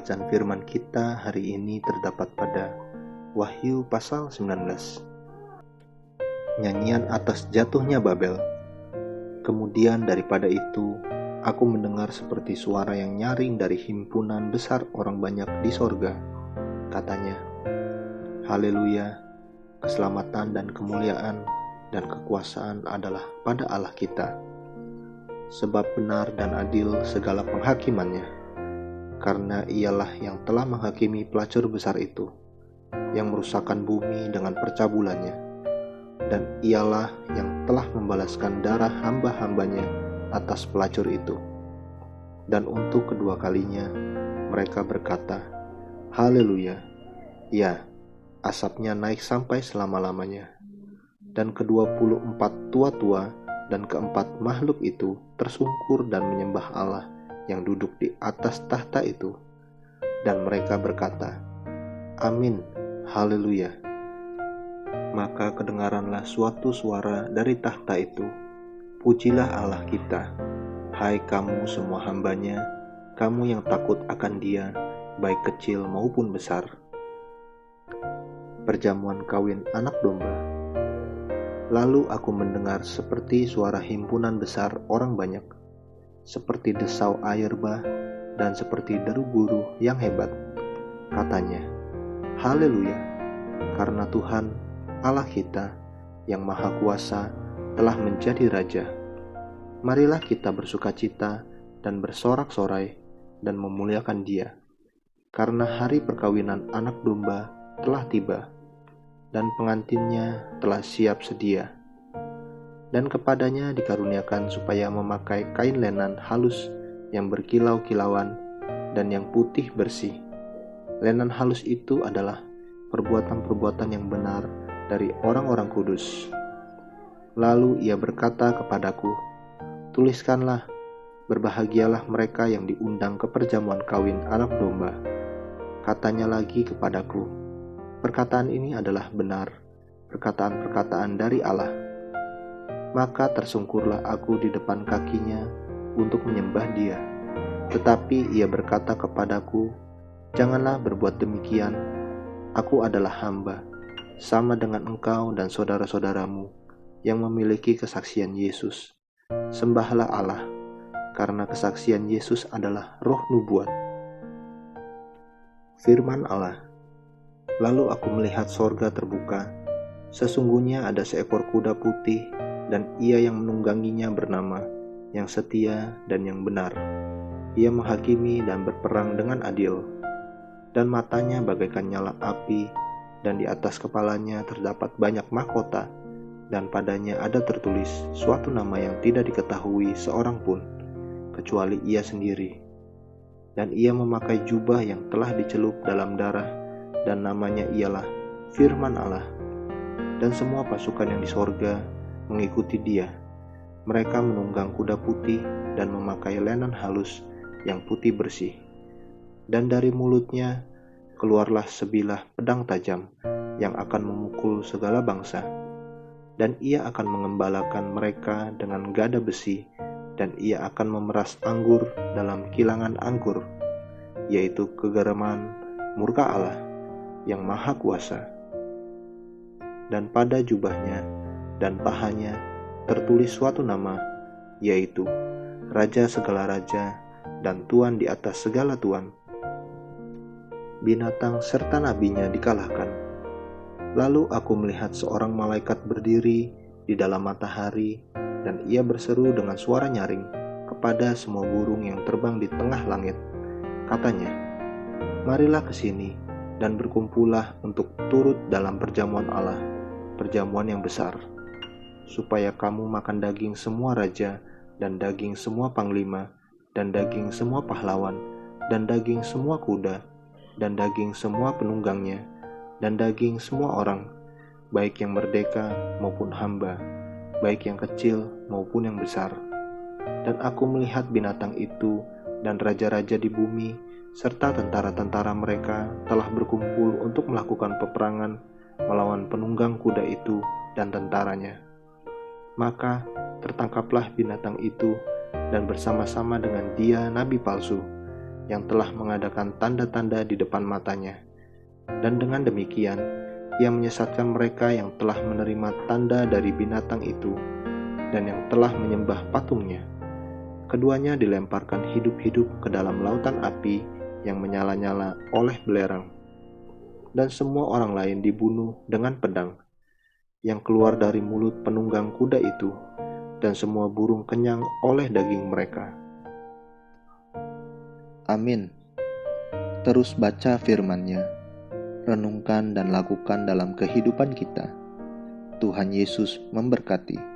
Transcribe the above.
Bacaan firman kita hari ini terdapat pada Wahyu pasal 19. Nyanyian atas jatuhnya Babel. Kemudian daripada itu, aku mendengar seperti suara yang nyaring dari himpunan besar orang banyak di sorga. Katanya, Haleluya, keselamatan dan kemuliaan dan kekuasaan adalah pada Allah kita. Sebab benar dan adil segala penghakimannya. Karena ialah yang telah menghakimi pelacur besar itu, yang merusakkan bumi dengan percabulannya, dan ialah yang telah membalaskan darah hamba-hambanya atas pelacur itu. Dan untuk kedua kalinya mereka berkata, Haleluya, ya, asapnya naik sampai selama-lamanya. Dan ke-24 tua-tua dan keempat makhluk itu tersungkur dan menyembah Allah yang duduk di atas tahta itu, dan mereka berkata, Amin, Haleluya. Maka kedengaranlah suatu suara dari tahta itu, Pujilah Allah kita, hai kamu semua hambanya, kamu yang takut akan Dia, baik kecil maupun besar. Perjamuan kawin anak domba. Lalu aku mendengar seperti suara himpunan besar orang banyak, seperti desau air bah, dan seperti deru guru yang hebat. Katanya, Haleluya, karena Tuhan, Allah kita, yang Maha Kuasa, telah menjadi Raja. Marilah kita bersukacita dan bersorak-sorai dan memuliakan Dia, karena hari perkawinan anak domba telah tiba, dan pengantinnya telah siap sedia. Dan kepadanya dikaruniakan supaya memakai kain lenan halus yang berkilau-kilauan dan yang putih bersih. Lenan halus itu adalah perbuatan-perbuatan yang benar dari orang-orang kudus. Lalu ia berkata kepadaku, Tuliskanlah, berbahagialah mereka yang diundang ke perjamuan kawin anak domba. Katanya lagi kepadaku, perkataan ini adalah benar, perkataan-perkataan dari Allah. Maka tersungkurlah aku di depan kakinya untuk menyembah Dia. Tetapi ia berkata kepadaku, Janganlah berbuat demikian, aku adalah hamba, sama dengan engkau dan saudara-saudaramu yang memiliki kesaksian Yesus. Sembahlah Allah, karena kesaksian Yesus adalah roh nubuat. Firman Allah. Lalu aku melihat sorga terbuka, sesungguhnya ada seekor kuda putih, dan ia yang menungganginya bernama yang setia dan yang benar. Ia menghakimi dan berperang dengan adil, dan matanya bagaikan nyala api, dan di atas kepalanya terdapat banyak mahkota, dan padanya ada tertulis suatu nama yang tidak diketahui seorang pun, kecuali ia sendiri. Dan ia memakai jubah yang telah dicelup dalam darah, dan namanya ialah Firman Allah. Dan semua pasukan yang di sorga mengikuti Dia. Mereka menunggang kuda putih dan memakai lenan halus yang putih bersih. Dan dari mulutnya keluarlah sebilah pedang tajam yang akan memukul segala bangsa. Dan ia akan mengembalakan mereka dengan gada besi, dan ia akan memeras anggur dalam kilangan anggur, yaitu kegeraman murka Allah yang Maha Kuasa. Dan pada jubahnya dan pahanya tertulis suatu nama, yaitu Raja segala raja dan Tuan di atas segala tuan. Binatang serta nabinya dikalahkan. Lalu aku melihat seorang malaikat berdiri di dalam matahari, dan ia berseru dengan suara nyaring kepada semua burung yang terbang di tengah langit. Katanya, Marilah ke sini dan berkumpullah untuk turut dalam perjamuan Allah, perjamuan yang besar, supaya kamu makan daging semua raja, dan daging semua panglima, dan daging semua pahlawan, dan daging semua kuda, dan daging semua penunggangnya, dan daging semua orang, baik yang merdeka maupun hamba, baik yang kecil maupun yang besar. Dan aku melihat binatang itu dan raja-raja di bumi, serta tentara-tentara mereka telah berkumpul untuk melakukan peperangan melawan penunggang kuda itu dan tentaranya. Maka tertangkaplah binatang itu, dan bersama-sama dengan dia nabi palsu, yang telah mengadakan tanda-tanda di depan matanya. Dan dengan demikian, ia menyesatkan mereka yang telah menerima tanda dari binatang itu dan yang telah menyembah patungnya. Keduanya dilemparkan hidup-hidup ke dalam lautan api yang menyala-nyala oleh belerang. Dan semua orang lain dibunuh dengan pedang yang keluar dari mulut penunggang kuda itu, dan semua burung kenyang oleh daging mereka. Amin. Terus baca firman-Nya, renungkan dan lakukan dalam kehidupan kita. Tuhan Yesus memberkati.